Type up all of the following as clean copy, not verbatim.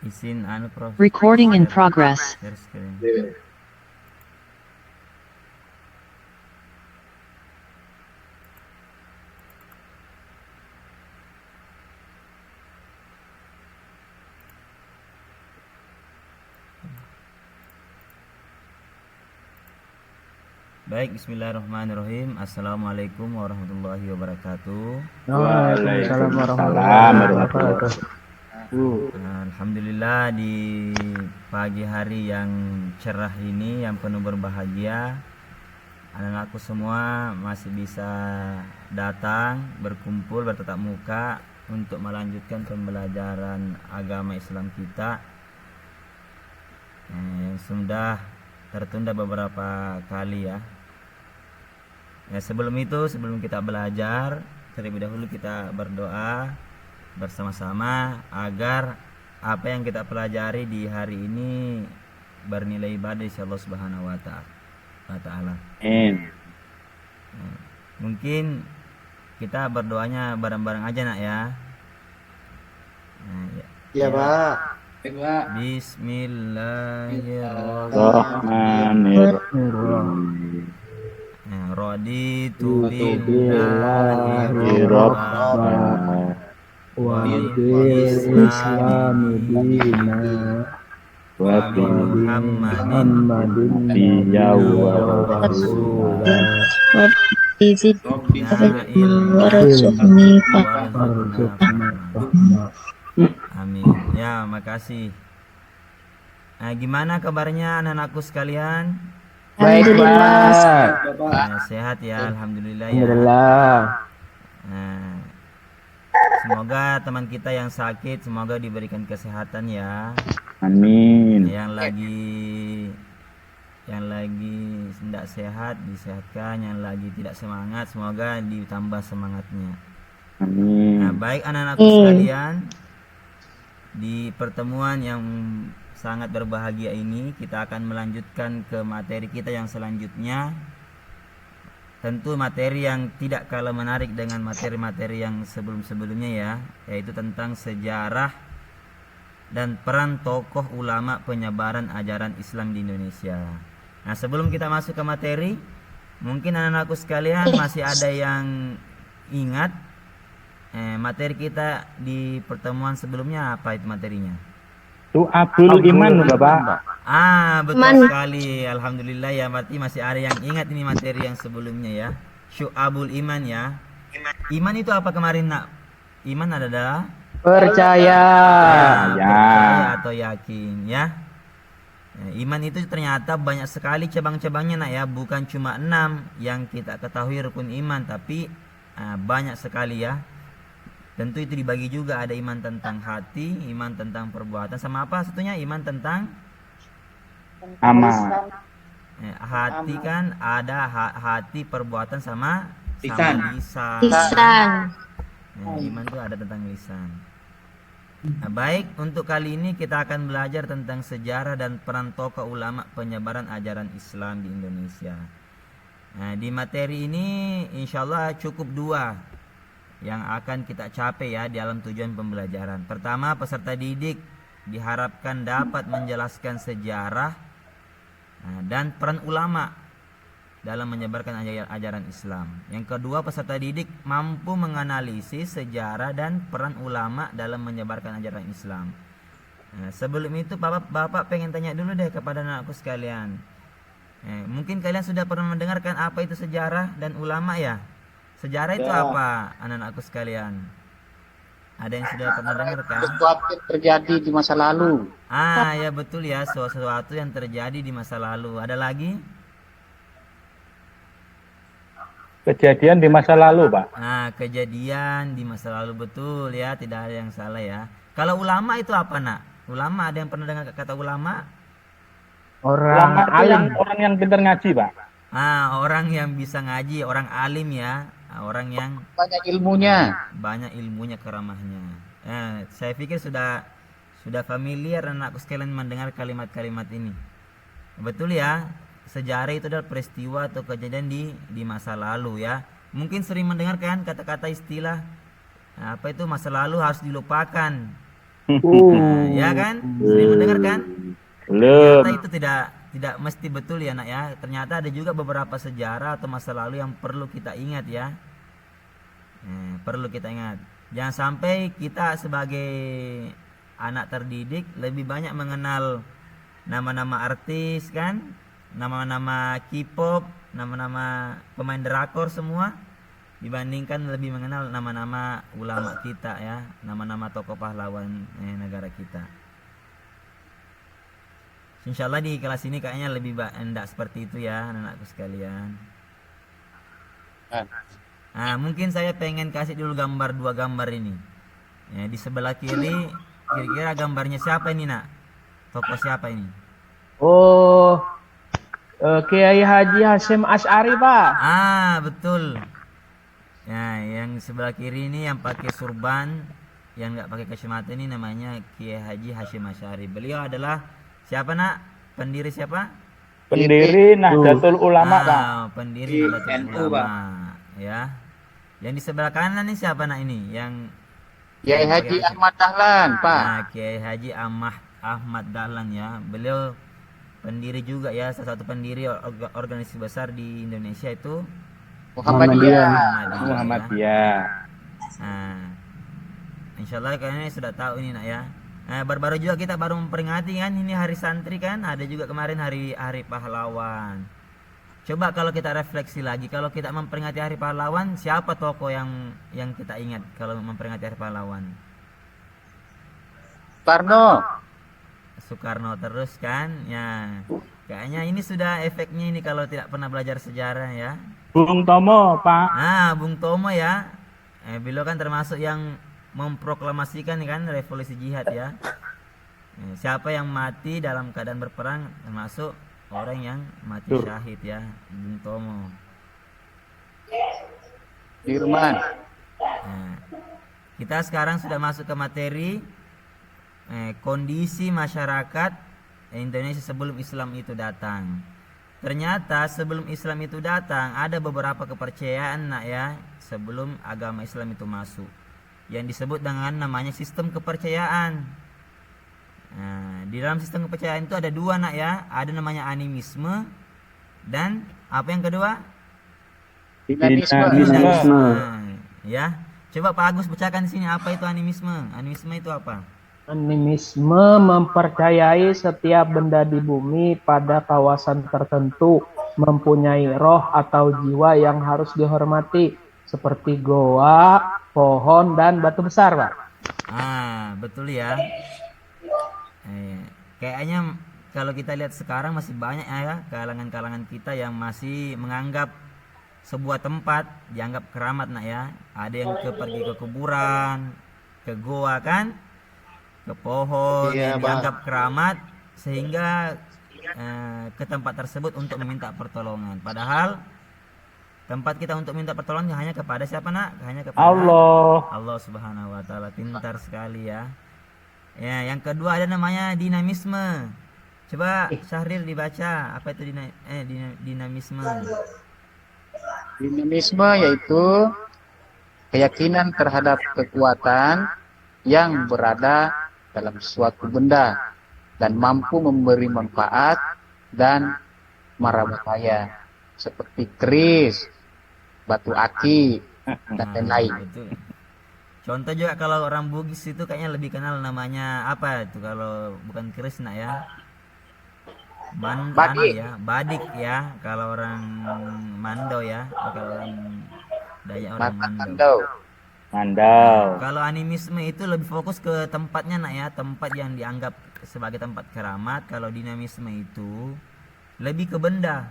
Izin anu Prof. Recording in progress. Share screen. Baik, bismillahirrahmanirrahim. Assalamualaikum warahmatullahi wabarakatuh. Waalaikumsalam warahmatullahi wabarakatuh. Alhamdulillah di pagi hari yang cerah ini, yang penuh berbahagia, anak-anakku semua masih bisa datang, berkumpul, bertatap muka untuk melanjutkan pembelajaran agama Islam kita yang sudah tertunda beberapa kali ya. Sebelum kita belajar, terlebih dahulu kita berdoa bersama-sama agar apa yang kita pelajari di hari ini bernilai ibadah insya Allah Subhanahu wa ta'ala. Mungkin kita berdoanya bareng-bareng aja nak ya. Ya Pak. Bismillahirrahmanirrahim. Raditu billahi rabban wa bil islami dinan wa bi Muhammadin nabiyyan wa rasulan amin. Ya, makasih. Gimana kabarnya anak-anakku sekalian? Baik Pak. Sehat ya, alhamdulillah ya. Alhamdulillah. Semoga teman kita yang sakit semoga diberikan kesehatan ya. Amin. Yang lagi tidak sehat disehatkan, yang lagi tidak semangat semoga ditambah semangatnya. Amin. Baik anak-anakku sekalian, di pertemuan yang sangat berbahagia ini kita akan melanjutkan ke materi kita yang selanjutnya. Tentu materi yang tidak kalah menarik dengan materi-materi yang sebelum-sebelumnya ya, yaitu tentang sejarah dan peran tokoh ulama penyebaran ajaran Islam di Indonesia. Nah, sebelum kita masuk ke materi, mungkin anak-anakku sekalian masih ada yang ingat materi kita di pertemuan sebelumnya. Apa itu materinya? Syu'abul Iman Bapak. Betul sekali. Alhamdulillah ya, berarti masih ada yang ingat ini materi yang sebelumnya ya. Syu'abul Iman ya. Iman itu apa kemarin nak? Iman adalah Percaya. Percaya atau yakin ya. Iman itu ternyata banyak sekali cabang-cabangnya nak ya. Bukan cuma 6 yang kita ketahui rukun iman, tapi banyak sekali ya. Tentu itu dibagi juga, ada iman tentang hati, iman tentang perbuatan, sama apa satunya iman tentang Amal. hati kan ada hati, perbuatan sama lisan. Iman itu ada tentang lisan. Baik, untuk kali ini kita akan belajar tentang sejarah dan peran tokoh ulama penyebaran ajaran Islam di Indonesia. Di materi ini insya Allah cukup 2 yang akan kita capai ya di dalam tujuan pembelajaran. Pertama, peserta didik diharapkan dapat menjelaskan sejarah dan peran ulama dalam menyebarkan ajaran Islam. Yang kedua, peserta didik mampu menganalisis sejarah dan peran ulama dalam menyebarkan ajaran Islam. Sebelum itu Bapak pengen tanya dulu deh kepada anakku sekalian. Mungkin kalian sudah pernah mendengarkan apa itu sejarah dan ulama ya? Sejarah itu apa anak-anakku sekalian? Ada yang sudah pernah dengar kan? Sesuatu yang terjadi di masa lalu. Ya betul ya, sesuatu yang terjadi di masa lalu. Ada lagi? Kejadian di masa lalu, Pak. Kejadian di masa lalu, betul ya, tidak ada yang salah ya. Kalau ulama itu apa nak? Ulama, ada yang pernah dengar kata ulama? Ulama alim, orang yang pintar ngaji, Pak. Orang yang bisa ngaji, orang alim ya. Orang yang Banyak ilmunya. Banyak ilmunya, keramahnya. Saya pikir sudah familiar anakku sekalian mendengar kalimat-kalimat ini. Betul ya, sejarah itu adalah peristiwa atau kejadian di masa lalu ya. Mungkin sering mendengar kan kata-kata istilah apa itu masa lalu harus dilupakan. Nah, ya kan? Sering mendengar kan? Belum. Ternyata itu tidak mesti betul ya nak ya. Ternyata ada juga beberapa sejarah atau masa lalu yang perlu kita ingat ya. Perlu kita ingat. Jangan sampai kita sebagai anak terdidik lebih banyak mengenal nama-nama artis kan, nama-nama K-pop, nama-nama pemain drakor semua dibandingkan lebih mengenal nama-nama ulama kita ya, nama-nama tokoh pahlawan negara kita. Insya Allah di kelas ini kayaknya lebih enggak seperti itu ya anak-anakku sekalian. Nah, mungkin saya pengen kasih dulu gambar dua gambar ini. Ya, di sebelah kiri kira-kira gambarnya siapa ini nak? Tokoh siapa ini? Oh, Kiai Haji Hasyim Asy'ari, Pak. Ah, betul. Ya, yang sebelah kiri ini yang pakai surban, yang nggak pakai kacamata ini namanya Kiai Haji Hasyim Asy'ari. Beliau adalah siapa nak? Pendiri siapa? Pendiri Nahdlatul Ulama, Pak. Pendiri Nahdlatul NU, Ulama. Ya. Yang di sebelah kanan ini siapa nak ini? Yang Kiai Haji Ahmad Dahlan, Pak. Nah, Kiai Haji Ahmad Dahlan ya. Beliau pendiri juga ya, salah satu pendiri organisasi besar di Indonesia itu Muhammadiyah. Muhammadiyah. Nah, insya Allah kalian sudah tahu ini nak ya. Nah, baru-baru juga kita baru memperingati kan ini hari santri kan, ada juga kemarin hari pahlawan. Coba kalau kita refleksi lagi, kalau kita memperingati hari pahlawan, siapa tokoh yang kita ingat kalau memperingati hari pahlawan? Soekarno terus kan ya. Kayaknya ini sudah efeknya ini kalau tidak pernah belajar sejarah ya. Bung Tomo, Pak. Nah, Bung Tomo ya. Beliau kan termasuk yang memproklamasikan kan revolusi jihad ya. Siapa yang mati dalam keadaan berperang termasuk orang yang mati syahid ya, Bung Tomo. Dirman. Nah, kita sekarang sudah masuk ke materi kondisi masyarakat Indonesia sebelum Islam itu datang. Ternyata sebelum Islam itu datang ada beberapa kepercayaan nak ya sebelum agama Islam itu masuk yang disebut dengan namanya sistem kepercayaan. Nah, di dalam sistem kepercayaan itu ada dua nak ya, ada namanya animisme dan apa yang kedua? Dinamisme. Ya, coba Pak Agus bacakan di sini apa itu animisme. Animisme itu apa? Animisme mempercayai setiap benda di bumi pada kawasan tertentu mempunyai roh atau jiwa yang harus dihormati seperti goa, pohon, dan batu besar, Pak. Betul ya. Kayaknya kalau kita lihat sekarang masih banyak ya kalangan-kalangan kita yang masih menganggap sebuah tempat dianggap keramat nak ya. Ada yang pergi ke kuburan, ke goa kan, ke pohon yang dianggap keramat sehingga ke tempat tersebut untuk meminta pertolongan. Padahal tempat kita untuk minta pertolongan hanya kepada siapa nak? Hanya kepada Allah Subhanahu wa taala. Pintar sekali ya. Ya, yang kedua ada namanya dinamisme. Coba Syahril dibaca apa itu dinamisme. Dinamisme yaitu keyakinan terhadap kekuatan yang berada dalam suatu benda dan mampu memberi manfaat dan mara bahaya seperti keris, batu aki, dan lain-lain. Contoh juga kalau orang Bugis itu kayaknya lebih kenal namanya apa itu kalau bukan keris nak ya. Badik. Badik ya kalau orang Mando ya, kalau orang Dayak orang Mando. Kalau animisme itu lebih fokus ke tempatnya nak ya, tempat yang dianggap sebagai tempat keramat. Kalau dinamisme itu lebih ke benda.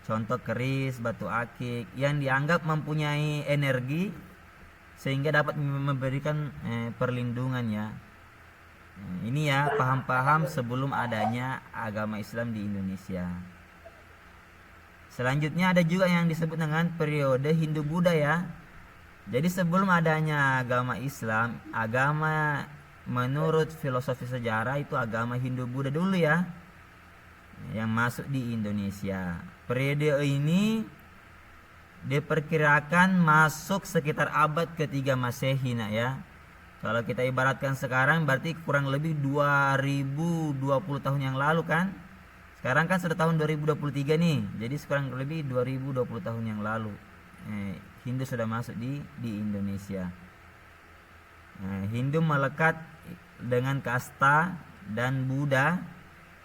Contoh keris, batu akik yang dianggap mempunyai energi sehingga dapat memberikan perlindungan ya. Ini ya paham-paham sebelum adanya agama Islam di Indonesia. Selanjutnya ada juga yang disebut dengan periode Hindu-Buddha ya. Jadi sebelum adanya agama Islam, agama menurut filosofi sejarah itu agama Hindu-Buddha dulu ya, yang masuk di Indonesia. Periode ini diperkirakan masuk sekitar abad ketiga Masehi nak ya. Kalau kita ibaratkan sekarang berarti kurang lebih 2020 tahun yang lalu kan. Sekarang kan sudah tahun 2023 nih. Jadi kurang lebih 2020 tahun yang lalu. Hindu sudah masuk di Indonesia. Hindu melekat dengan kasta dan Buddha.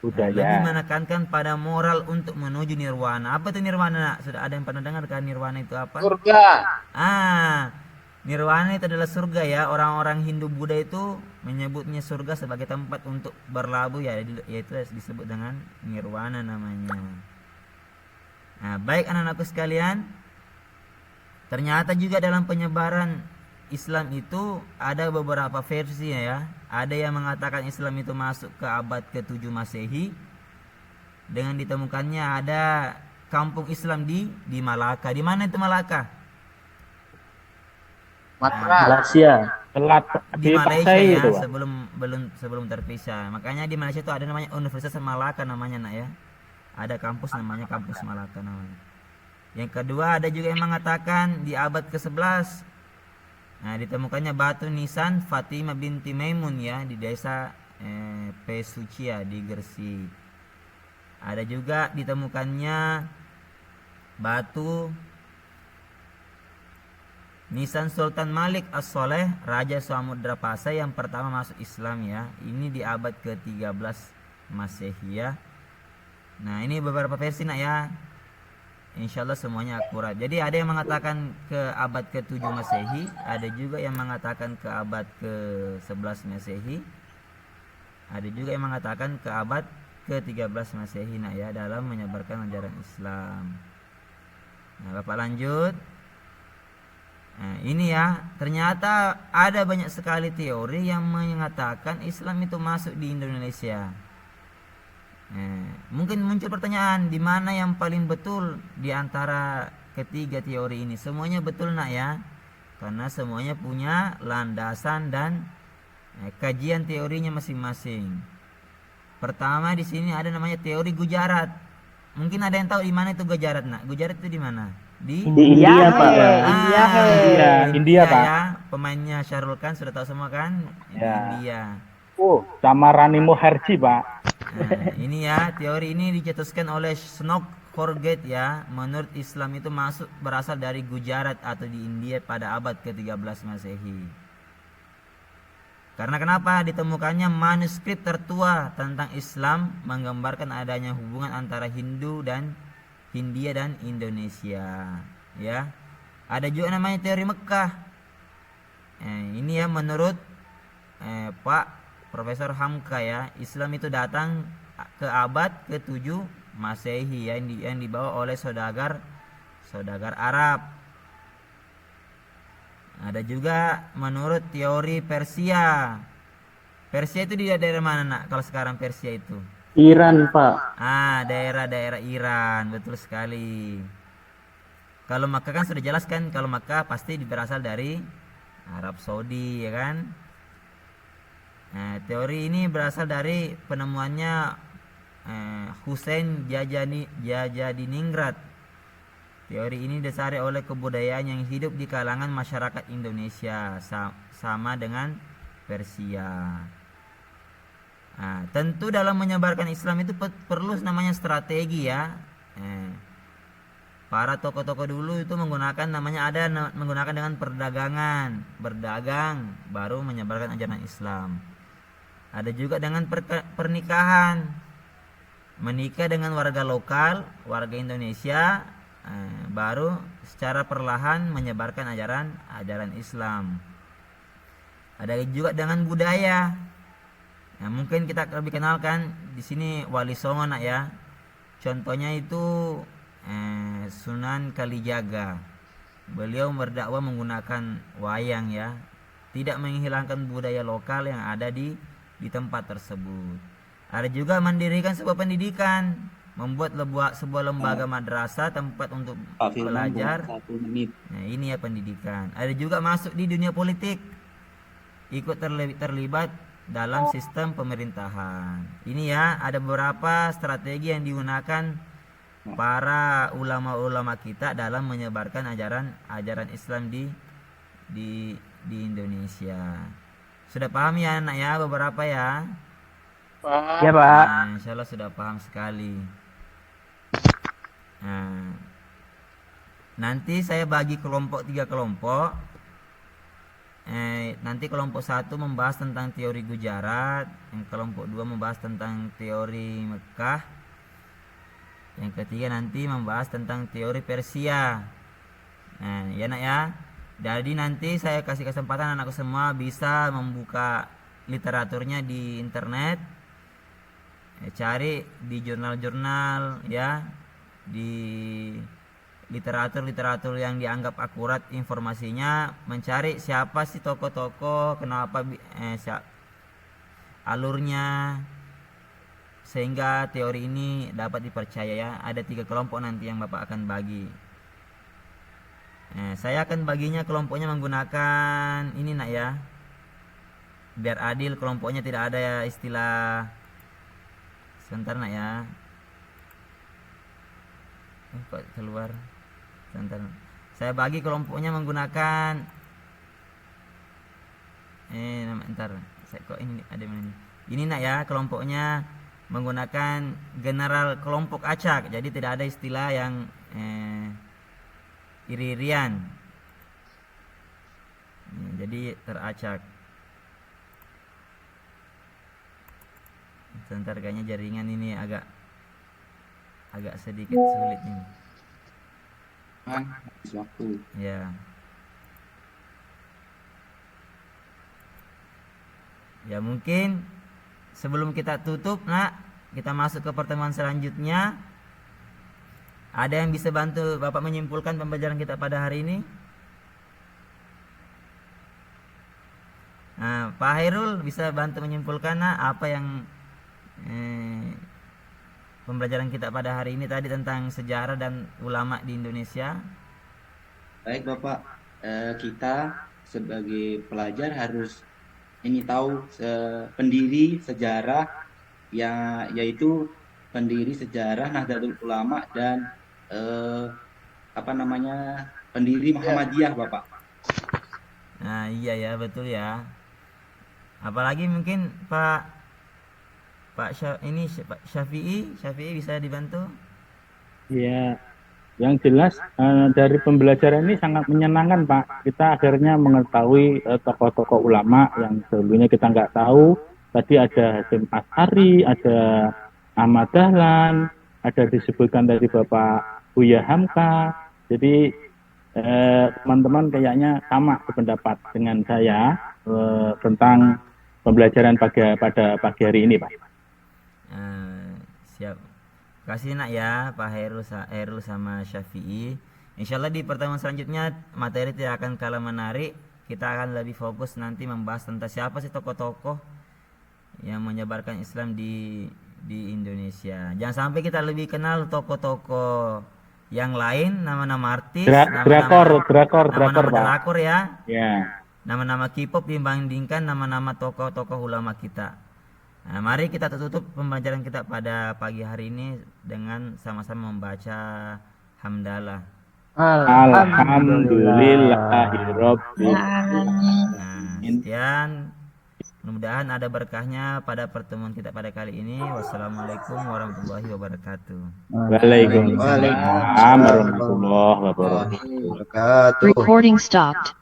Lebih menekankan pada moral untuk menuju nirwana. Apa itu nirwana? Sudah ada yang pernah dengar kan nirwana itu apa? Surga. Nirwana itu adalah surga ya. Orang-orang Hindu Buddha itu menyebutnya surga sebagai tempat untuk berlabuh ya, yaitu disebut dengan nirwana namanya. Nah, baik anak-anakku sekalian, ternyata juga dalam penyebaran Islam itu ada beberapa versi ya. Ada yang mengatakan Islam itu masuk ke abad ke-7 Masehi dengan ditemukannya ada kampung Islam di Malaka. Di mana itu Malaka? Malaysia. Di Malaysia ya, sebelum terpisah. Makanya di Malaysia itu ada namanya Universitas Malaka namanya nak ya. Ada kampus namanya kampus Malaka namanya. Yang kedua ada juga yang mengatakan di abad ke-11. Nah, ditemukannya batu nisan Fatimah binti Maimun ya di desa Pesucia di Gresik. Ada juga ditemukannya batu nisan Sultan Malik As-Soleh, Raja Samudra Pasai yang pertama masuk Islam ya. Ini di abad ke-13 Masehi ya. Nah, ini beberapa versi nak ya. Insyaallah semuanya akurat. Jadi ada yang mengatakan ke abad ke-7 Masehi, ada juga yang mengatakan ke abad ke-11 Masehi. Ada juga yang mengatakan ke abad ke-13 Masehi nak ya dalam menyebarkan ajaran Islam. Nah, Bapak lanjut. Nah, ini ya, ternyata ada banyak sekali teori yang mengatakan Islam itu masuk di Indonesia. Mungkin muncul pertanyaan, di mana yang paling betul di antara ketiga teori ini? Semuanya betul nak ya, karena semuanya punya landasan dan kajian teorinya masing-masing. Pertama di sini ada namanya teori Gujarat. Mungkin ada yang tahu di mana itu Gujarat nak? Gujarat itu di mana? Di India, Pak. India, Pak. Ya, pemainnya Syahrul Khan sudah tahu semua kan? Di Ya. India. Sama Rani Mukherjee, Pak. Nah, ini ya, teori ini dicetuskan oleh Snok Horget ya. Menurut Islam itu berasal dari Gujarat atau di India pada abad ke-13 Masehi. Karena kenapa? Ditemukannya manuskrip tertua tentang Islam menggambarkan adanya hubungan antara Hindia dan Indonesia ya. Ada juga namanya teori Mekah. Ini ya menurut Pak Profesor Hamka ya, Islam itu datang ke abad ke-7 Masehi ya, yang dibawa oleh saudagar Arab. Ada juga menurut teori Persia. Persia itu di daerah mana nak? Kalau sekarang Persia itu Iran, Pak. Daerah-daerah Iran, betul sekali. Kalau Makkah kan sudah jelas kan, kalau Makkah pasti berasal dari Arab Saudi ya kan. Nah, teori ini berasal dari penemuannya Hussein Jajadiningrat. Teori ini didasari oleh kebudayaan yang hidup di kalangan masyarakat Indonesia sama dengan Persia. Nah, tentu dalam menyebarkan Islam itu perlu namanya strategi ya. Para tokoh-tokoh dulu itu menggunakan dengan perdagangan, berdagang baru menyebarkan ajaran Islam. Ada juga dengan pernikahan, menikah dengan warga lokal, warga Indonesia, baru secara perlahan menyebarkan ajaran Islam. Ada juga dengan budaya. Nah, mungkin kita lebih kenalkan di sini Wali Songo nak ya. Contohnya itu Sunan Kalijaga. Beliau berdakwah menggunakan wayang ya, tidak menghilangkan budaya lokal yang ada di tempat tersebut. Ada juga mendirikan sebuah pendidikan, membuat sebuah lembaga madrasah tempat untuk belajar. Nah, ini ya pendidikan. Ada juga masuk di dunia politik, ikut terlibat dalam sistem pemerintahan. Ini ya, ada beberapa strategi yang digunakan para ulama-ulama kita dalam menyebarkan ajaran Islam di Indonesia. Sudah paham ya anak ya beberapa ya? Ya, Pak. Nah, insya Allah sudah paham sekali. Nah, nanti saya bagi kelompok 3 kelompok. Nanti kelompok 1 membahas tentang teori Gujarat, yang kelompok 2 membahas tentang teori Mekah, yang ketiga nanti membahas tentang teori Persia. Nah, ya nak ya. Jadi nanti saya kasih kesempatan anakku semua bisa membuka literaturnya di internet, cari di jurnal-jurnal ya, di literatur yang dianggap akurat informasinya, mencari siapa sih tokoh-tokoh, kenapa alurnya, sehingga teori ini dapat dipercaya ya. Ada 3 kelompok nanti yang Bapak akan bagi. Saya akan baginya kelompoknya menggunakan ini nak ya, biar adil kelompoknya, tidak ada ya istilah. Sebentar nak ya. Kok keluar? Sebentar. Saya bagi kelompoknya menggunakan ntar. Saya kok ini ada mana nih? Ini nak ya, kelompoknya menggunakan general kelompok acak. Jadi tidak ada istilah yang iri-irian. Jadi teracak. Sebentar, kayaknya jaringan ini agak sedikit sulit ini. Waktu. Ya. Ya mungkin sebelum kita tutup nak, kita masuk ke pertemuan selanjutnya. Ada yang bisa bantu Bapak menyimpulkan pembelajaran kita pada hari ini? Nah, Pak Hairul bisa bantu menyimpulkan nak, apa yang pembelajaran kita pada hari ini tadi tentang sejarah dan ulama di Indonesia? Baik Bapak, kita sebagai pelajar harus ini tahu pendiri sejarah yaitu pendiri sejarah Nahdlatul Ulama dan pendiri Muhammadiyah Bapak. Nah iya ya, betul ya. Apalagi mungkin Pak Syafi'i bisa dibantu? Ya, yang jelas dari pembelajaran ini sangat menyenangkan Pak. Kita akhirnya mengetahui tokoh-tokoh ulama yang dulunya kita nggak tahu. Tadi ada Hasyim Asy'ari, ada Ahmad Dahlan, ada disebutkan dari Bapak Buya Hamka. Jadi teman-teman kayaknya sama sependapat dengan saya tentang pembelajaran pada pagi hari ini Pak. Siap. Kasih nak ya Pak Hairul sama Syafi'i. Insyaallah di pertemuan selanjutnya materi tidak akan kalah menarik. Kita akan lebih fokus nanti membahas tentang siapa sih tokoh-tokoh yang menyebarkan Islam di Indonesia. Jangan sampai kita lebih kenal tokoh-tokoh yang lain, nama-nama artis, drakor ya. Ya. Nama-nama K-pop dibandingkan nama-nama tokoh-tokoh ulama kita. Nah, mari kita tutup pembelajaran kita pada pagi hari ini dengan sama-sama membaca hamdalah. Alhamdulillahirabbil alamin. Nah, sekian. Mudah-mudahan ada berkahnya pada pertemuan kita pada kali ini. Wassalamualaikum warahmatullahi wabarakatuh. Waalaikumsalam warahmatullahi wabarakatuh. Recording stopped.